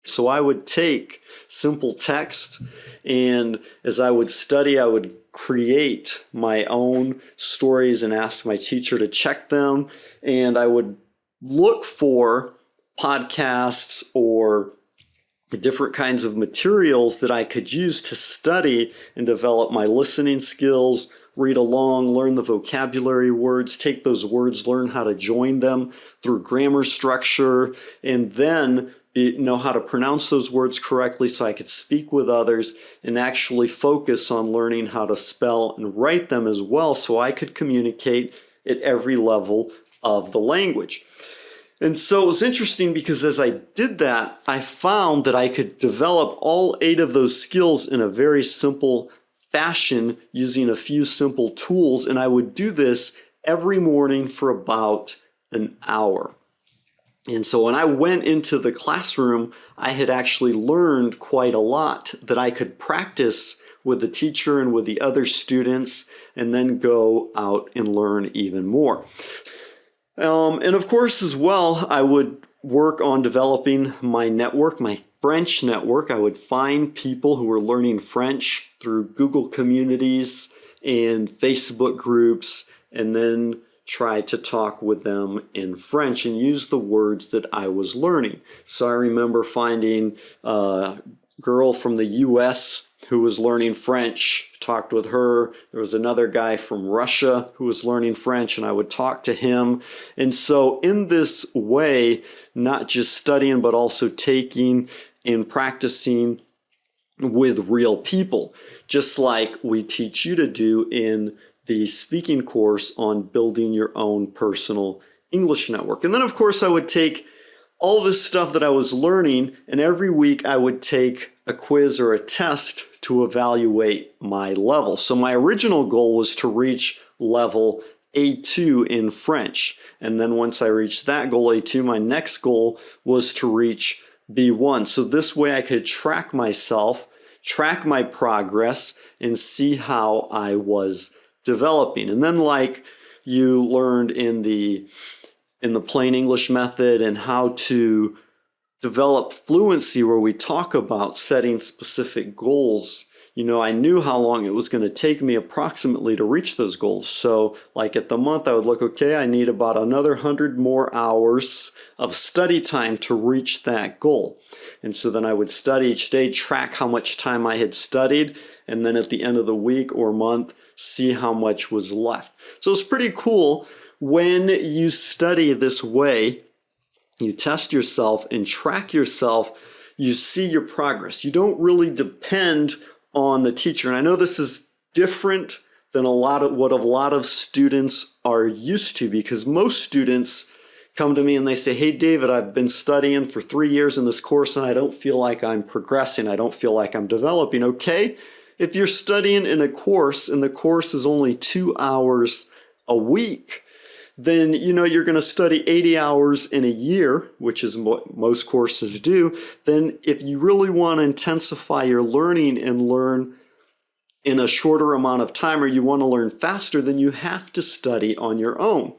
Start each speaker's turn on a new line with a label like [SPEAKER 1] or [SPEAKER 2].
[SPEAKER 1] So I would take simple text, and as I would study, I would create my own stories and ask my teacher to check them. And I would look for podcasts or different kinds of materials that I could use to study and develop my listening skills, read along, learn the vocabulary words, take those words, learn how to join them through grammar structure, and then know how to pronounce those words correctly so I could speak with others and actually focus on learning how to spell and write them as well so I could communicate at every level of the language. And so it was interesting because as I did that, I found that I could develop all 8 of those skills in a very simple fashion using a few simple tools. And I would do this every morning for about an hour. And so when I went into the classroom, I had actually learned quite a lot that I could practice with the teacher and with the other students, and then go out and learn even more. And of course, as well, I would work on developing my network, my French network. I would find people who were learning French through Google communities and Facebook groups, and then try to talk with them in French and use the words that I was learning. So I remember finding a girl from the US who was learning French, talked with her. There was another guy from Russia who was learning French, and I would talk to him. And so in this way, not just studying, but also taking and practicing with real people, just like we teach you to do in the speaking course on building your own personal English network. And then, of course, I would take all this stuff that I was learning, and every week I would take a quiz or a test to evaluate my level. So my original goal was to reach level A2 in French. And then once I reached that goal, A2, my next goal was to reach B1. So this way I could track myself, track my progress, and see how I was developing. And then, like you learned in the plain English method and how to develop fluency, where we talk about setting specific goals, I knew how long it was going to take me approximately to reach those goals. So like at the month, I would look, okay, I need about another 100 more hours of study time to reach that goal. And so then I would study each day, track how much time I had studied, and then at the end of the week or month, see how much was left. So it's pretty cool when you study this way. You test yourself and track yourself, you see your progress. You don't really depend on the teacher. And I know this is different than what a lot of students are used to, because most students come to me and they say, hey, David, I've been studying for 3 years in this course and I don't feel like I'm progressing. I don't feel like I'm developing. Okay, if you're studying in a course and the course is only 2 hours a week, then you're going to study 80 hours in a year, which is what most courses do. Then if you really want to intensify your learning and learn in a shorter amount of time, or you want to learn faster, then you have to study on your own.